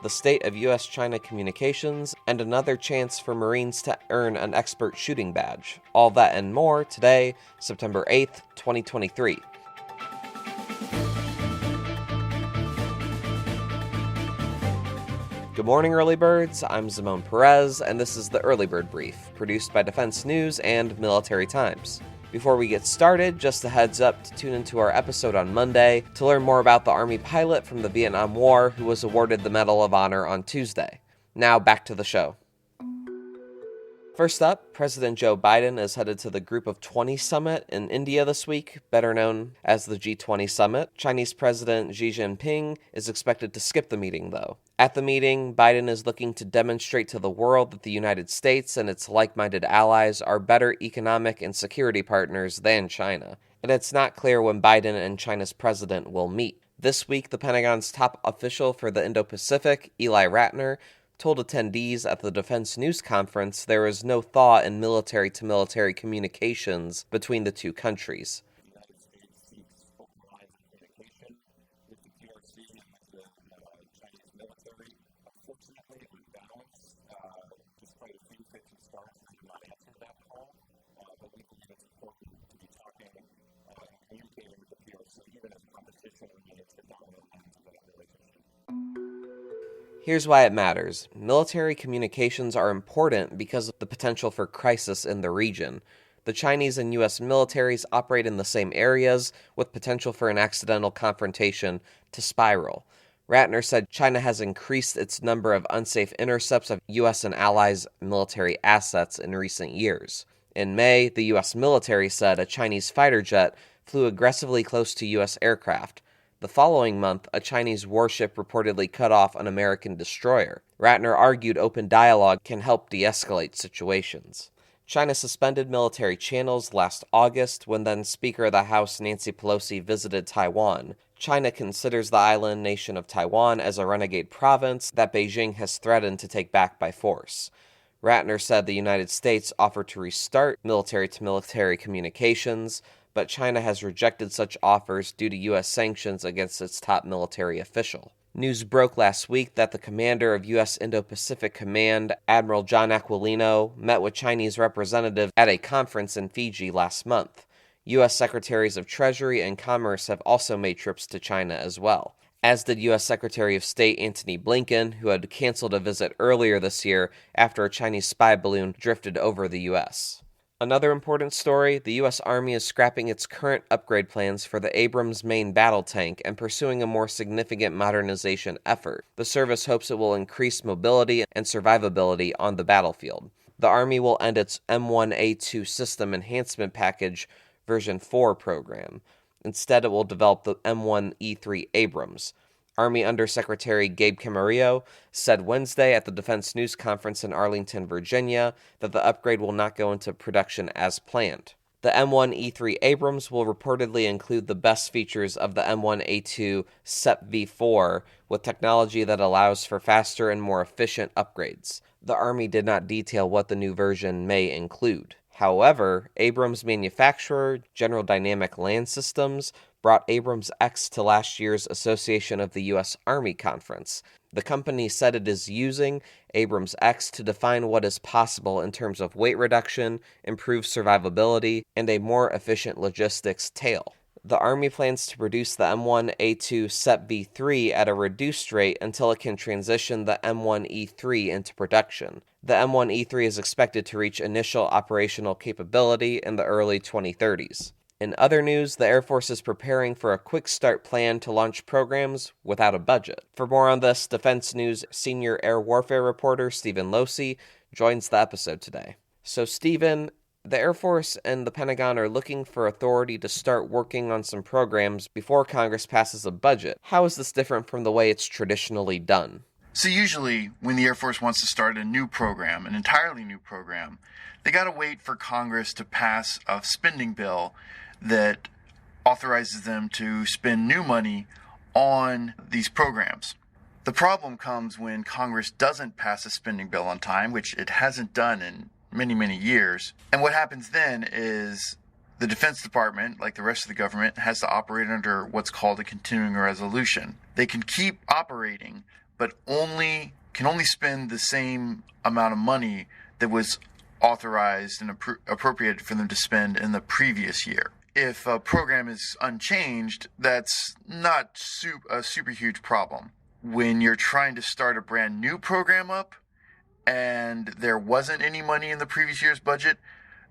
the state of U.S.-China communications, and another chance for Marines to earn an expert shooting badge. All that and more today, September 8th, 2023. Good morning, Early Birds. I'm Zamone Perez, and this is the Early Bird Brief, produced by Defense News and Military Times. Before we get started, just a heads up to tune into our episode on Monday to learn more about the Army pilot from the Vietnam War who was awarded the Medal of Honor on Tuesday. Now back to the show. First up, President Joe Biden is headed to the Group of 20 Summit in India this week, better known as the G20 Summit. Chinese President Xi Jinping is expected to skip the meeting, though. At the meeting, Biden is looking to demonstrate to the world that the United States and its like-minded allies are better economic and security partners than China. And it's not clear when Biden and China's president will meet. This week, the Pentagon's top official for the Indo-Pacific, Eli Ratner, told attendees at the Defense News Conference there is no thaw in military-to-military communications between the two countries. The United States seeks open lines of communication with the PRC and with the Chinese military. Unfortunately, it was balanced despite a few fits and starts that did not answer that call. But we believe it's important to be talking and communicating with the PRC even as competition remains the dominant lens of that relationship. Here's why it matters. Military communications are important because of the potential for crisis in the region. The Chinese and U.S. militaries operate in the same areas, with potential for an accidental confrontation to spiral. Ratner said China has increased its number of unsafe intercepts of U.S. and allies' military assets in recent years. In May, the U.S. military said a Chinese fighter jet flew aggressively close to U.S. aircraft. The following month, a Chinese warship reportedly cut off an American destroyer. Ratner argued open dialogue can help de-escalate situations. China suspended military channels last August when then Speaker of the House Nancy Pelosi visited Taiwan. China considers the island nation of Taiwan as a renegade province that Beijing has threatened to take back by force. Ratner said the United States offered to restart military-to-military communications, but China has rejected such offers due to U.S. sanctions against its top military official. News broke last week that the commander of U.S. Indo-Pacific Command, Admiral John Aquilino, met with Chinese representatives at a conference in Fiji last month. U.S. Secretaries of Treasury and Commerce have also made trips to China as well, as did U.S. Secretary of State Antony Blinken, who had canceled a visit earlier this year after a Chinese spy balloon drifted over the U.S. Another important story, the U.S. Army is scrapping its current upgrade plans for the Abrams main battle tank and pursuing a more significant modernization effort. The service hopes it will increase mobility and survivability on the battlefield. The Army will end its M1A2 System Enhancement Package version 4 program. Instead, it will develop the M1E3 Abrams. Army Undersecretary Gabe Camarillo said Wednesday at the Defense News Conference in Arlington, Virginia, that the upgrade will not go into production as planned. The M1E3 Abrams will reportedly include the best features of the M1A2 SEP V4 with technology that allows for faster and more efficient upgrades. The Army did not detail what the new version may include. However, Abrams manufacturer General Dynamic Land Systems brought Abrams X to last year's Association of the U.S. Army conference. The company said it is using Abrams X to define what is possible in terms of weight reduction, improved survivability, and a more efficient logistics tail. The Army plans to produce the M1A2 SEP V3 at a reduced rate until it can transition the M1E3 into production. The M1E3 is expected to reach initial operational capability in the early 2030s. In other news, the Air Force is preparing for a quick start plan to launch programs without a budget. For more on this, Defense News senior air warfare reporter Stephen Losey joins the episode today. So Stephen, the Air Force and the Pentagon are looking for authority to start working on some programs before Congress passes a budget. How is this different from the way it's traditionally done? So usually when the Air Force wants to start a new program, an entirely new program, they got to wait for Congress to pass a spending bill that authorizes them to spend new money on these programs. The problem comes when Congress doesn't pass a spending bill on time, which it hasn't done in many, many years. And what happens then is the Defense Department, like the rest of the government, has to operate under what's called a continuing resolution. They can keep operating, but can only spend the same amount of money that was authorized and appropriated for them to spend in the previous year. If a program is unchanged, that's not a super huge problem. When you're trying to start a brand new program up and there wasn't any money in the previous year's budget,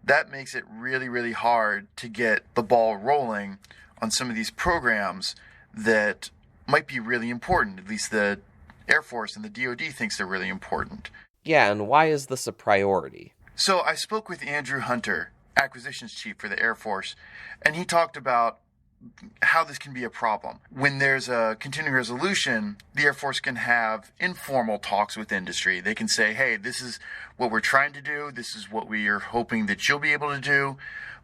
that makes it really, really hard to get the ball rolling on some of these programs that might be really important. At least the Air Force and the DoD thinks they're really important. Yeah, and why is this a priority? So I spoke with Andrew Hunter, acquisitions chief for the Air Force, and he talked about how this can be a problem. When there's a continuing resolution, the Air Force can have informal talks with industry. They can say, hey, this is what we're trying to do. This is what we are hoping that you'll be able to do.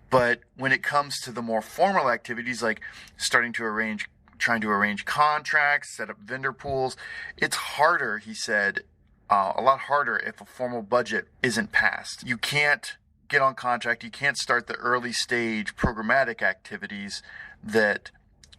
But when it comes to the more formal activities, like trying to arrange contracts, set up vendor pools, it's harder, he said, a lot harder if a formal budget isn't passed. You can't get on contract. You can't start the early stage programmatic activities that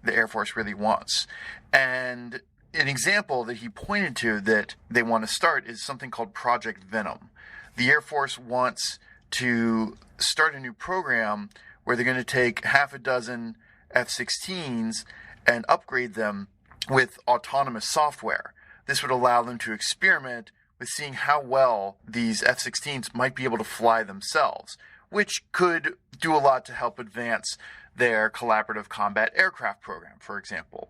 the Air Force really wants. And an example that he pointed to that they want to start is something called Project Venom. The Air Force wants to start a new program where they're going to take half a dozen F-16s and upgrade them with autonomous software. This would allow them to experiment with seeing how well these F-16s might be able to fly themselves, which could do a lot to help advance their collaborative combat aircraft program, for example.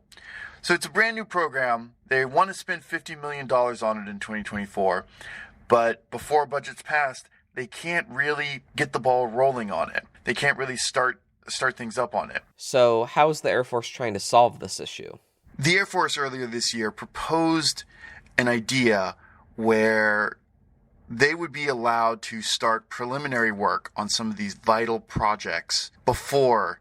So it's a brand new program. They want to spend $50 million on it in 2024, but before budget's passed, they can't really get the ball rolling on it. They can't really start things up on it. So how is the Air Force trying to solve this issue? The Air Force earlier this year proposed an idea where they would be allowed to start preliminary work on some of these vital projects before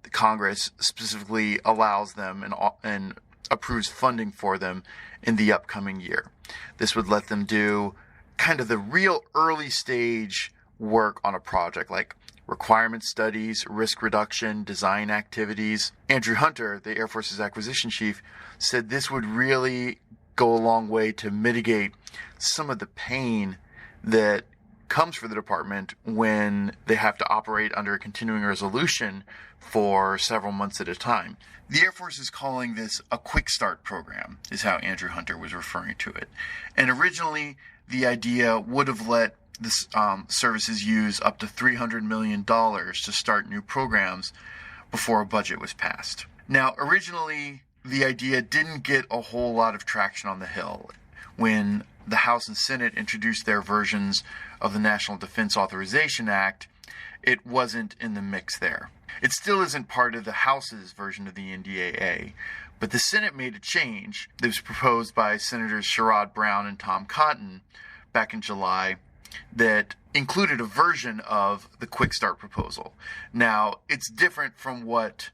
the Congress specifically allows them and approves funding for them in the upcoming year. This would let them do kind of the real early stage work on a project, like requirement studies, risk reduction, design activities. Andrew Hunter, the Air Force's acquisition chief, said this would really go a long way to mitigate some of the pain that comes for the department when they have to operate under a continuing resolution for several months at a time. The Air Force is calling this a quick start program, is how Andrew Hunter was referring to it. And originally, the idea would have let the services use up to $300 million to start new programs before a budget was passed. Now, originally, the idea didn't get a whole lot of traction on the Hill. When the House and Senate introduced their versions of the National Defense Authorization Act, it wasn't in the mix there. It still isn't part of the House's version of the NDAA, but the Senate made a change that was proposed by Senators Sherrod Brown and Tom Cotton back in July that included a version of the Quick Start proposal. Now, it's different from what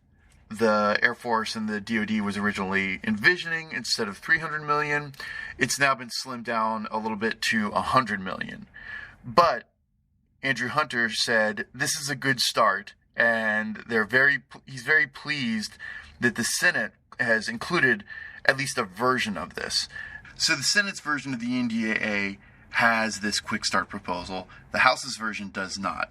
the Air Force and the DoD was originally envisioning. Instead of $300 million, it's now been slimmed down a little bit to $100 million. But Andrew Hunter said this is a good start, and he's very pleased that the Senate has included at least a version of this. So the Senate's version of the NDAA has this Quick Start proposal. The House's version does not.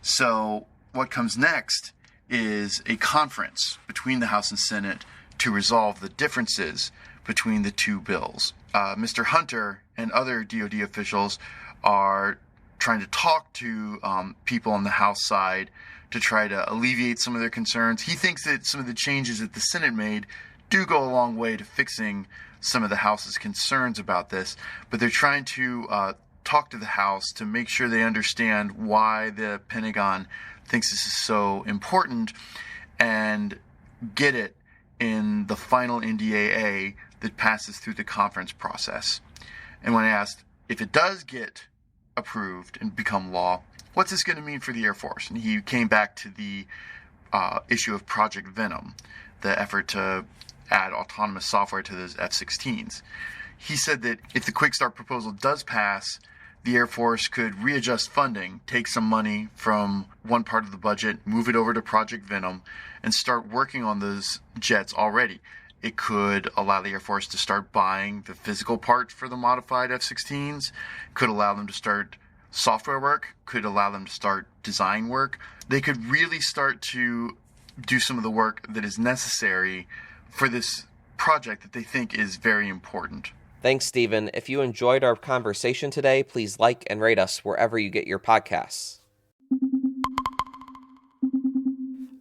So what comes next is a conference between the House and Senate to resolve the differences between the two bills. Mr. Hunter and other DoD officials are trying to talk to people on the House side to try to alleviate some of their concerns. He thinks that some of the changes that the Senate made do go a long way to fixing some of the House's concerns about this, but they're trying to talk to the House to make sure they understand why the Pentagon thinks this is so important and get it in the final NDAA that passes through the conference process. And when I asked if it does get approved and become law, what's this going to mean for the Air Force? And he came back to the issue of Project Venom, the effort to add autonomous software to those F-16s. He said that if the Quick Start proposal does pass, the Air Force could readjust funding, take some money from one part of the budget, move it over to Project Venom, and start working on those jets already. It could allow the Air Force to start buying the physical parts for the modified F-16s, could allow them to start software work, could allow them to start design work. They could really start to do some of the work that is necessary for this project that they think is very important. Thanks, Stephen. If you enjoyed our conversation today, please like and rate us wherever you get your podcasts.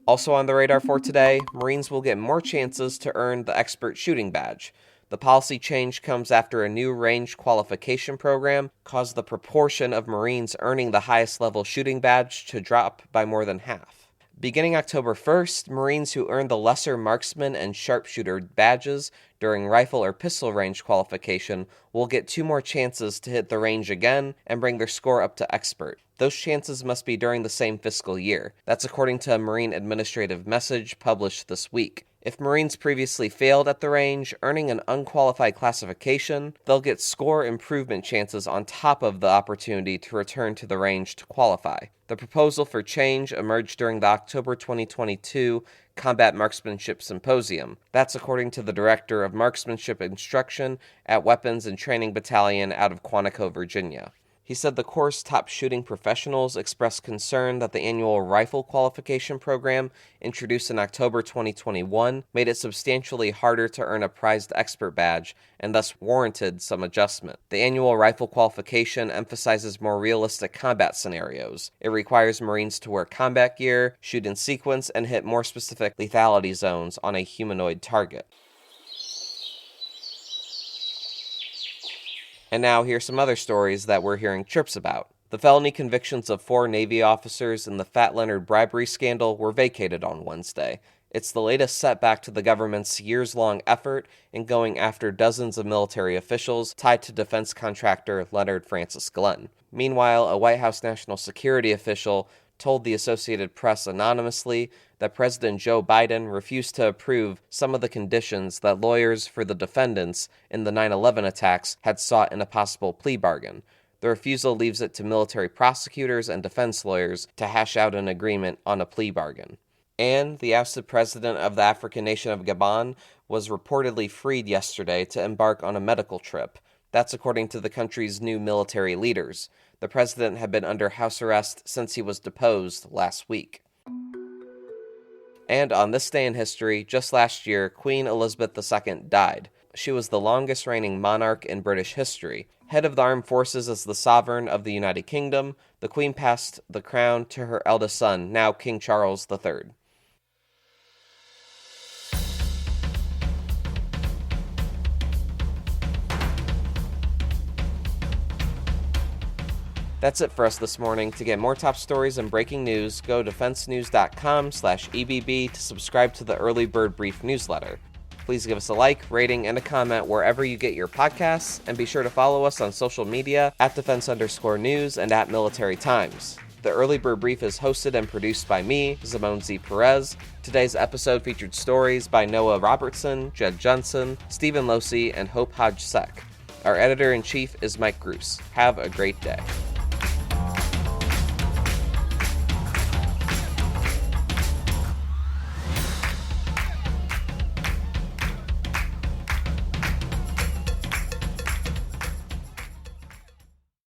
Also on the radar for today, Marines will get more chances to earn the Expert Shooting Badge. The policy change comes after a new range qualification program caused the proportion of Marines earning the highest level shooting badge to drop by more than half. Beginning October 1st, Marines who earn the lesser marksman and sharpshooter badges during rifle or pistol range qualification will get 2 more chances to hit the range again and bring their score up to expert. Those chances must be during the same fiscal year. That's according to a Marine administrative message published this week. If Marines previously failed at the range, earning an unqualified classification, they'll get score improvement chances on top of the opportunity to return to the range to qualify. The proposal for change emerged during the October 2022 Combat Marksmanship Symposium. That's according to the Director of Marksmanship Instruction at Weapons and Training Battalion out of Quantico, Virginia. He said the Corps' top shooting professionals expressed concern that the annual rifle qualification program, introduced in October 2021, made it substantially harder to earn a prized expert badge and thus warranted some adjustment. The annual rifle qualification emphasizes more realistic combat scenarios. It requires Marines to wear combat gear, shoot in sequence, and hit more specific lethality zones on a humanoid target. And now here's some other stories that we're hearing chirps about. The felony convictions of 4 Navy officers in the Fat Leonard bribery scandal were vacated on Wednesday. It's the latest setback to the government's years-long effort in going after dozens of military officials tied to defense contractor Leonard Francis Glenn. Meanwhile, a White House national security official told the Associated Press anonymously that President Joe Biden refused to approve some of the conditions that lawyers for the defendants in the 9/11 attacks had sought in a possible plea bargain. The refusal leaves it to military prosecutors and defense lawyers to hash out an agreement on a plea bargain. And the ousted president of the African nation of Gabon was reportedly freed yesterday to embark on a medical trip. That's according to the country's new military leaders. The president had been under house arrest since he was deposed last week. And on this day in history, just last year, Queen Elizabeth II died. She was the longest reigning monarch in British history. Head of the armed forces as the sovereign of the United Kingdom, the Queen passed the crown to her eldest son, now King Charles III. That's it for us this morning. To get more top stories and breaking news, go to defensenews.com/EBB to subscribe to the Early Bird Brief newsletter. Please give us a like, rating, and a comment wherever you get your podcasts, and be sure to follow us on social media at @defense_news and at Military Times. The Early Bird Brief is hosted and produced by me, Zamone Z. Perez. Today's episode featured stories by Noah Robertson, Jed Johnson, Stephen Losey, and Hope Hodge-Seck. Our editor-in-chief is Mike Gruss. Have a great day.